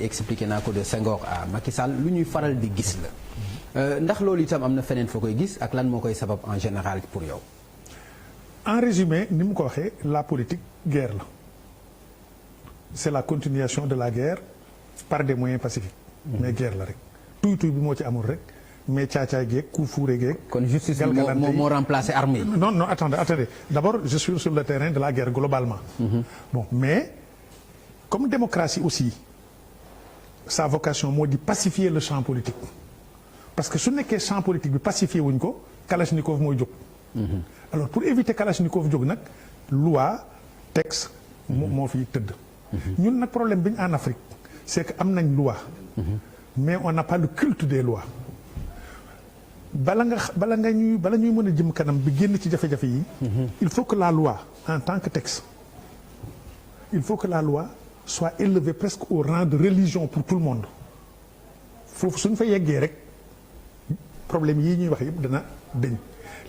expliqué naa ko de Senghor à Macky Sall lu ñuy faral di gis la ndax loolu itam am na feneen foo koy gis ak lan moo koy sabab en général pour yow. En résumé ni mu ko waxee la politique guerre la c'est la continuation de la guerre par des moyens pacifiques. mais guerre la rek tuy bi moo ci amul rek mais caacaay geeg coup fourré geeg. kon justice moo remplacé armée. non attendez d'abord je suis sur le terrain de la guerre globalement. Bon mais comme démocratie aussi sa vocation moo di pacifier le champ politique parce que su nekkee champ politique bi pacifier wuñ ko Kalachnikov mooy jóg. Alors pour éviter Kalachnikov jóg nag loi texte moo fiy tëdd. ñun nag problème bi ñu en Afrique c'est que am nañ loi. mais on n'a pas le culte des lois. bala ñuy mën a jëm kanam bi génn ci jafe-jafe yi. il faut que la loi en tant que texte il faut que la loi soit élevée presque au rang de religion pour tout le monde foofu suñ fa yeggee rek problème yii ñuy wax yëpp dana dëñ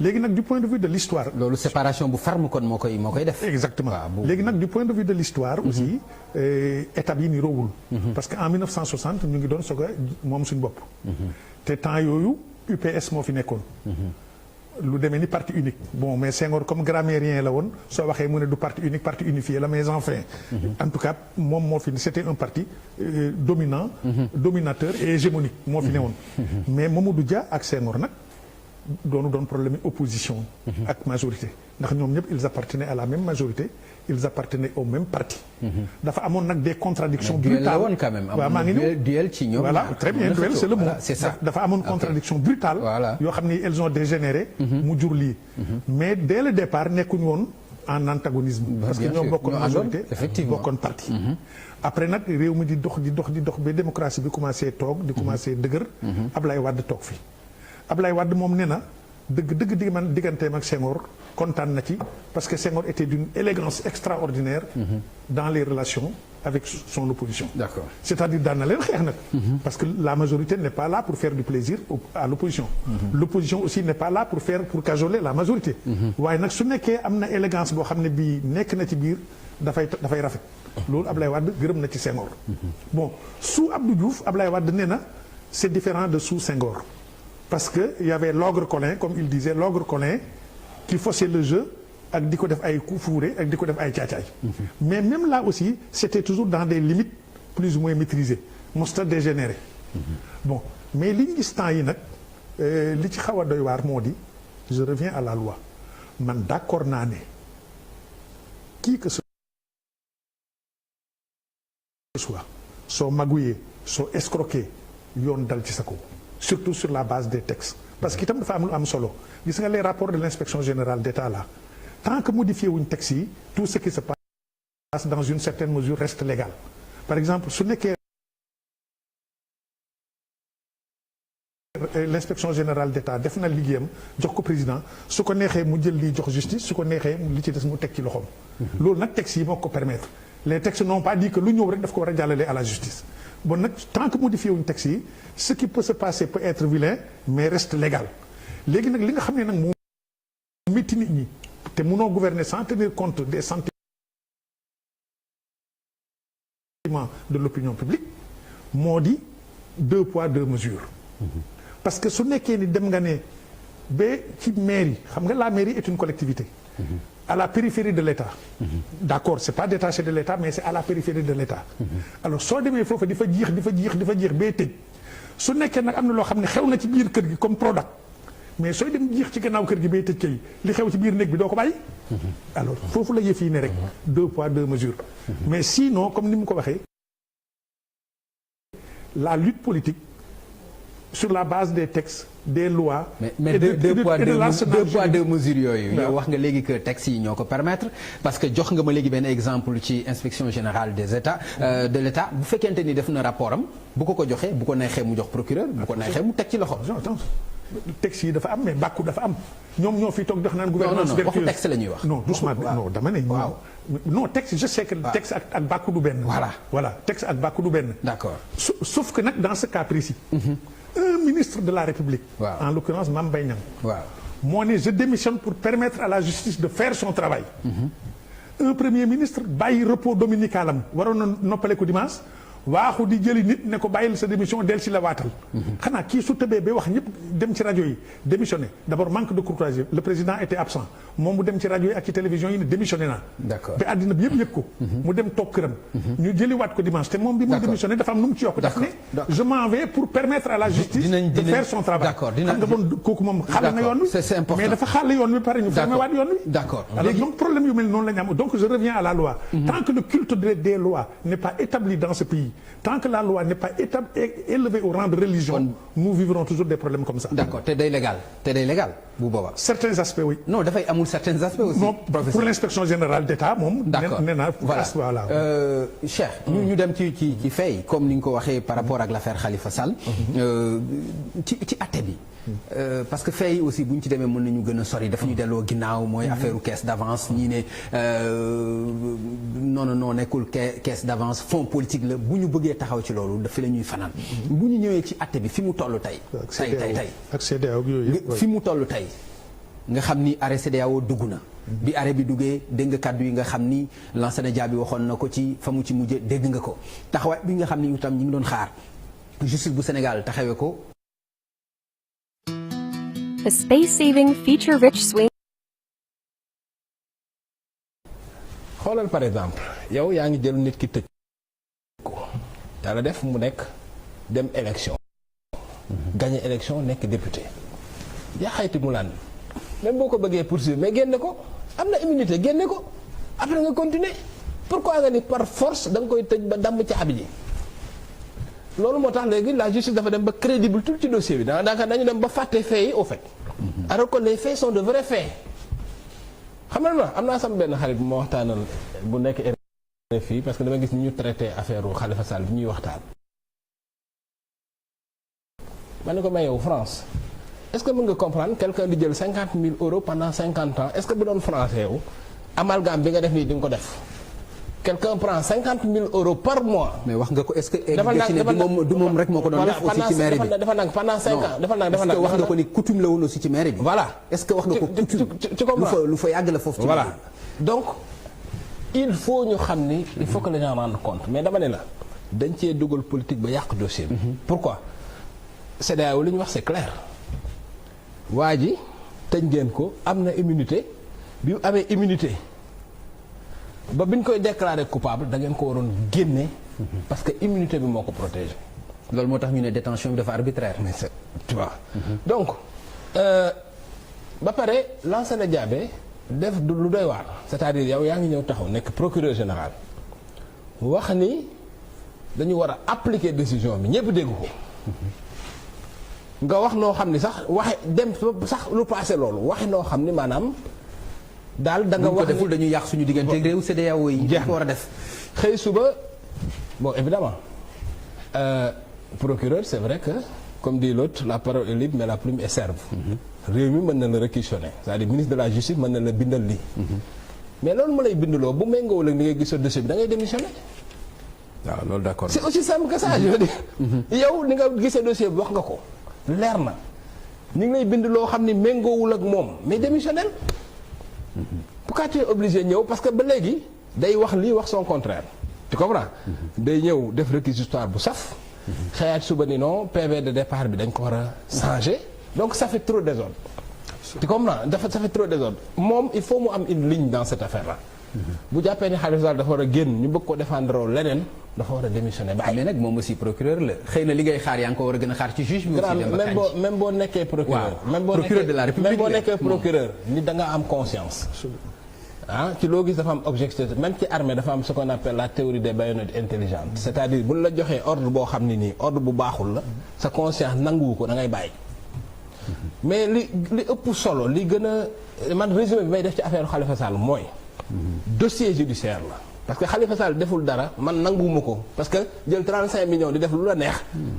léegi nag du point de vue de l'histoire. loolu séparation bu ferme kon moo koy def. exactement léegi nag du point de vue de l'histoire aussi étapes yi ni roowul parce que en 1960 ñu ngi doon soog a moom suñu bopp. te temps yooyu UPS moo fi nekkoon. lu demee ni parti unique bon mais Senghor comme grammairien la woon soo waxee mu ne du parti unique parti unifié la mais enfin. En tout cas moom moo fi c'était un parti dominant. dominateur et hégémonique moo fi ne woon. mais Mamadou Dia ak Senghor nag doon problème opposition. ak majorité ndax ñoom ñëpp ils appartenaient à la même majorité ils appartenaient au même parti. dafa amoon nag des contradictions brutales duel la woon quand même. waaw maa ngi ñëw duel ci ñoom. voilà très bien duel c'est le mot. c'est ça dafa amoon contradiction brutale. yoo xam ni elles ont dégénéré. mu jur lii. mais dès le départ nekkuñu woon en antagonisme. parce que ñoo bokkoon majorité bokkoon parti. après nag réew mi di dox ba démocratie bi commencé toog di commencé dëgër. Ablaye Wade toog fi. Ablaye Wade moom nee na dëgg digganteem ak Senghor kontaan na ci parce que Senghor était d'une élégance extraordinaire dans les relations avec son opposition. D'accord. C'est-à-dire daan na leen xeex nag. parce que la majorité n'est pas là pour faire du plaisir à l'opposition. L'opposition aussi n'est pas là pour cajoler la majorité. waaye nag su nekkee am na élégance boo xam ne bii nekk na ci biir dafay rafet. loolu Ablaye Wade gërëm na ci Senghor. bon sous Abdou Diouf Ablaye Wade nee na c'est différent de sous Senghor. parce que y avait l'ogre Collin comme il disait l'ogre Collin qui faussait le jeu ak di ko def ay coups fourrés ak di ko def ay caacaay. mais même là aussi c'était toujours dans des limites plus ou moins maîtrisées mosta dégénéré. bon mais li ñu gis temps yi nag li ci xaw a doy waar moo di je reviens à la loi man d'accord naa ne qui que ce soit soo magouillé soo escroqué yoon dal ci sa kaw. surtout sur la base des textes parce que itam dafa am lu am solo gis nga les rapports de l'inspection générale d'État là tant que modifié wuñ textes yi tout ce qui se passe dans une certaine mesure reste légal par exemple su nekkee l'inspection générale d'État def na liggéeyam jox ko président su ko neexee mu jël lii jox justice su ko neexee li ci des mu teg ci loxoom loolu nag textes yi moo ko permettre les textes n'ont pas dit que lu ñëw rek daf ko war a jàllale à la justice bon nag tant que modifié wuñ texte yi ce qui peut se passer peut être vilain mais reste légal léegi nag li nga xam ne nag moo métti nit ñi te mënoo gouverner sans tenir compte des sentiments de l'opinion publique moo di 2 poids 2 mesures. parce que su nekkee ni dem nga ne ba ci mairie xam nga la mairie est une collectivité. à la périphérie de l'État. D'accord, c'est pas détaché de l'État mais c'est à la périphérie de l'État. alors soo demee foofu di fa jiix bee tëj su nekkee nag am na loo xam ne xew na ci biir kër gi comme Prodac mais sooy dem jiix ci gannaaw kër gi bee tëj kay li xew ci biir néeg bi doo ko bàyyi. alors foofu la yëf yi ne rek 2 poids 2 mesures. mais sinon comme ni mu ko waxee la lutte politique sur la base des textes des lois. mais deux poids deux mesures yooyu. yow wax nga léegi que textes yi ñoo ko permettre parce que jox nga ma léegi benn exemple ci inspection générale des états de l'État bu fekkente ni def na rapport am bu ko joxee bu ko neexee mu jox procureur bu ko neexee mu teg ci loxo. textes yi dafa am mais bàkku dafa am ñoom ñoo fi toog dox naan gouvernance vertueuse waxu texte la ñuy wax. non doucement non dama ne. waaw non texte je sais que texte ak bàkku du benn. voilà texte ak bàkku du benn. d'accord sauf que nag dans ce cas précis. un ministre de la République. en l'occurrence Mame Mbaye Niang. moo ne je démissionne pour permettre à la justice de faire son travail. un premier ministre bàyyi repos dominical am waroon na noppale ko dimanche waaxu di jëli nit ne ko bàyyil sa démission del si la waatal. xanaa kii su tëbee ba wax ñëpp dem ci rajo yi démissionné d'abord manque de courtoisie le président était absent moom mu dem ci rajo yi ak ci télévision yi ne démissionné naa. d'accord ba àddina bi yëpp yëg ko. mu dem toog këram. ñu jëliwaat ko dimanche te moom bi muy démissionné dafa am nu mu ci yokk. daf ne je m'en vais pour permettre à la justice. de faire son travail. xam nga bon kooku moom xàll na yoon wi. c'est important mais dafa xàll yoon wi pare ñu fermé waat yoon wi. d'accord alors donc problème yu mel noonu la ñu am donc je reviens à la loi. tant que le culte des lois n'est pas établi dans ce pays tant que la loi n'est pas élevée au rang de religion nous vivrons toujours des problèmes comme ça. d'accord te day légal bu boobaa. certains aspects oui. non dafay amul certains aspects aussi. non pour l'inspection générale d'État moom. d'accord nee na voilà Cheikh. ñu dem ci fay comme ni nga ko waxee par rapport ak l'affaire Khalifa Sall. ci àtte bi. parce que fay aussi bu ñu ci demee mën nañu gën a sori dafa ñu delloo ginnaaw mooy affaire caisse d'avance ñii ne non nekkul caisse d'avance fonds politique la bu ñu bëggee taxaw ci loolu dafa la ñuy fanaan. bu ñu ñëwee ci àtte bi fi mu toll tey. tey ak CEDEAO yooyu fi mu toll tey nga xam ni arrêt CEDEAO dugg na. bi arrêt bi duggee dégg nga kàddu yi nga xam ni Lansana Dia bi waxoon na ko ci fa mu ci mujjee dégg nga ko taxawaay bi nga xam ni itam ñu ngi doon xaar justice bu Sénégal taxawee ko. A space-saving, feature-rich swing. xoolal par exemple yow yaa ngi jël nit ki tëj ko yàlla def mu nekk dem élection. gagné élection nekk député. yaa xayti mu laan même boo ko bëggee poursuivre mais génne ko am na immunité génne ko après nga continuer pourquoi nga ni par force da nga koy tëj ba damm ci abi ji loolu moo tax léegi la justice dafa dem ba crédible tout ci dossier bi daanaka dañu dem ba fàtte faits yi au fait alors que les faits sont de vrais faits xam nga am naa sama benn xarit bu ma waxtaanal bu nekk RFI parce que dama gis ni ñu traité affaire Khalifa Sall bi ñuy waxtaan. ma ne ko may yow France est-ce que mën nga comprendre quelqu'un di jël 50 000 euros pendant 50 ans est-ce que bu doon français yow amalgame bi nga def nii di nga ko def. quelqu'un prend 50 000 euros par mois. mais wax nga ko est-ce que. du moom rek moo ko doon def aussi ci mairie bi dafa nag pendant 5 ans. dafa nag est-ce que wax nga ko ni coutume la woon aussi ci mairie bi. voilà est-ce que wax nga ko coutume. ci comprends lu fa yàgg la foofu. ci voilà donc il faut ñu xam ni il faut que les gens rendent compte mais dama ne la dañ cee dugal politique ba yàq dossier bi. pourquoi CEDEAO li ñu wax c'est clair waa ji tëj ngeen ko am na immunité bi mu amee immunité. ba bi ñu koy déclarer coupable da ngeen ko waroon génne parce que immunité bi moo ko protéger. loolu moo tax ñu ne détention bi dafa arbitraire. mais c'est tu vois. donc ba pare Lansana Dia def lu doy waar. c'est-à-dire yow yaa ngi ñëw taxaw nekk procureur général wax ni dañu war a appliquer décision bi ñëpp dégg ko. nga wax noo xam ni sax waxe dem sax lu passé loolu waxe noo xam ni maanaam. daal da nga wax deful dañuy yàq suñu diggante réew CEDEAO yi. jeex ko war a def. xëy suba bon évidemment procureur c'est vrai que comme dit l'autre la parole est libre mais la plume est serve. réew mi mën na la réquisitionner c'est-à-dire ministre de la justice mën na la bindal lii. mais loolu ma lay bindaloo bu méngoowul ak ni ngay gis dossier bi da ngay démissionner. waaw loolu d'accord. c'est aussi simple que ça je veux dire. yow ni nga gisee dossier bi wax nga ko leer na ni ngi lay bind loo xam ni méngoowul ak moom mais démissionner. pourquoi tu es obligé ñëw parce que ba léegi day wax lii wax son contraire tu comprends. day ñëw def réquisitoire bu saf. xëyaat suba ni non PV de départ bi dañ ko war a changer donc ça fait trop désordre. tu comprends ça fait trop désordre moom il faut mu am une ligne dans cette affaire là. bu jàppee ni Khalifa Sall dafa war a génn ñu bëgg ko défendre leneen dafa war a démissionner ba. mais nag moom aussi procureur la xëy na li ngay xaar yaa ngi ko war a gën a xaar ci juge bi. aussi même boo nekkee procureur. procureur de la République même boo nekkee procureur ni da nga am conscience. ci loo gis dafa am objectif même ci armée dafa am ce qu'on appelle la théorie des baïonnettes intelligentes. c'est-à-dire bu la joxee ordre boo xam ne nii ordre bu baaxul la sa conscience nanguwu ko da ngay bàyyi. mais li ëpp solo li gën a man résumé bi may def ci affaire Khalifa Sall mooy. dossier judiciaire la. parce que Khalifa Sall deful dara man nanguwuma ko parce que jël 35 millions di def lu la neex.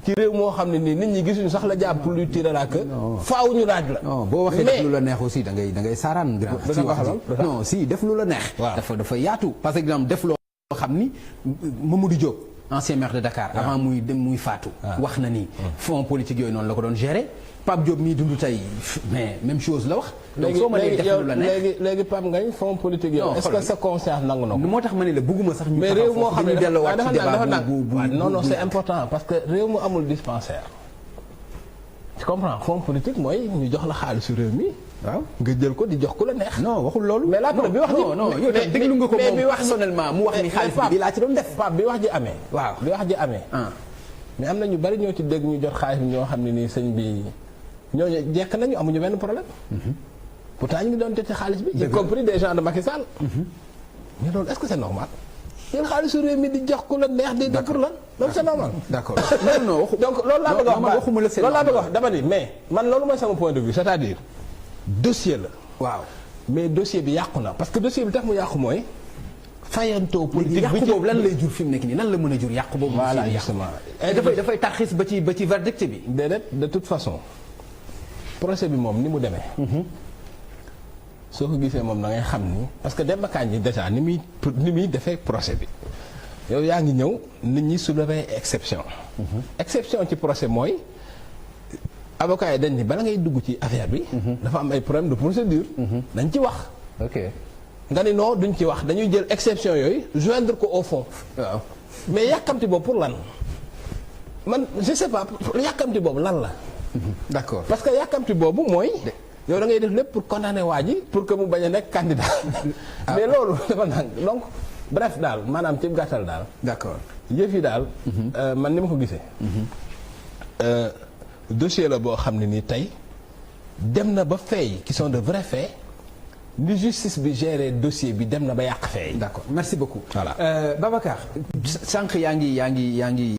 ci réew moo xam ne nii nit ñi gisuñu sax la jàpp pour lui tirer la queue. faaw ñu laaj la. non boo waxee def lu la neex aussi da ngay saaraan. si wax non si def lu la neex. dafa yaatu. par exemple def loo xam ni Mamadou Diop ancien maire de Dakar. avant muy faatu. wax na ni fonds politique yooyu noonu la ko doon gérer. Pape Diop mii dund tey mais même chose la wax donc soo mënee def lu la neex léegi Pape Ngagne fonds politique yow est-ce que sa conscience nangu na ko. moo tax ma ne la bëgguma sax ñu mais réew moo xam ne delluwaat ci débat non non c'est important parce que réew mu amul dispensaire. tu comprends fonds politique mooy ñu jox la xaalisu réew mi. waaw nga jël ko di jox ku la neex. non waxul loolu. mais laata bi wax ji non yow tam déglu nga ko mais moom personnellement mu wax ni xaalis bi laa ci doon def. Pape bi wax ji amee. waaw bi wax ji amee. mais am na ñu bari ñoo ci dégg ñu jot xaalis bi ñoo xam ne nii sëñ bi ñooñu jekk nañu amuñu benn problème. pourtant ñu ngi doon jot ci xaalis bi. y compris des gens de Macky Sall. mais loolu est-ce que c'est normal. jël xaalisu réew mi di jox ku la neex di pour lan loolu c'est normal. d'accord non waxu donc loolu laa bëgg a wax waxuma la loolu laa bëgg a wax dama ni mais man loolu mooy sama point de vue c'est-à-dire dossier la. waaw mais dossier bi yàqu na parce que dossier bi tax mu yàqu mooy. fayantoo politique yàqu boobu lan lay jur fi mu nekk nii lan la mën a jur yàqu boobu. voilà justement dafay tarxis ba ci verdict bi. déedéet de toute façon procès bi moom ni mu demee. soo ko gisee moom da ngay xam ni parce que Demba Kandji déjà ni muy defee procès bi yow yaa ngi ñëw nit ñi soulever exception. exception ci procès mooy avocat yi dañ ni bala ngay dugg ci affaire bi. dafa am ay problème de procédure. dañ ci wax. ok nga ni non duñ ci wax dañuy jël exception yooyu joindre ko au fond. waaw mais yàkkamti boobu pour lan man je sais pas yàkkamti boobu lan la. d'accord parce que yàkkamti boobu mooy. yow da ngay def lépp pour condamner waa ji pour que mu bañ a nekk candidat. mais loolu dafa nang donc bref daal maanaam ci gàttal daal. d'accord yëf yi daal. man ni ma ko gisee. dossier la boo xam ne nii tey dem na ba faits qui sont de vrais faits ni justice bi gérer dossier bi dem na ba yàq faits. d'accord merci beaucoup. voilà Babacar sànq yaa ngi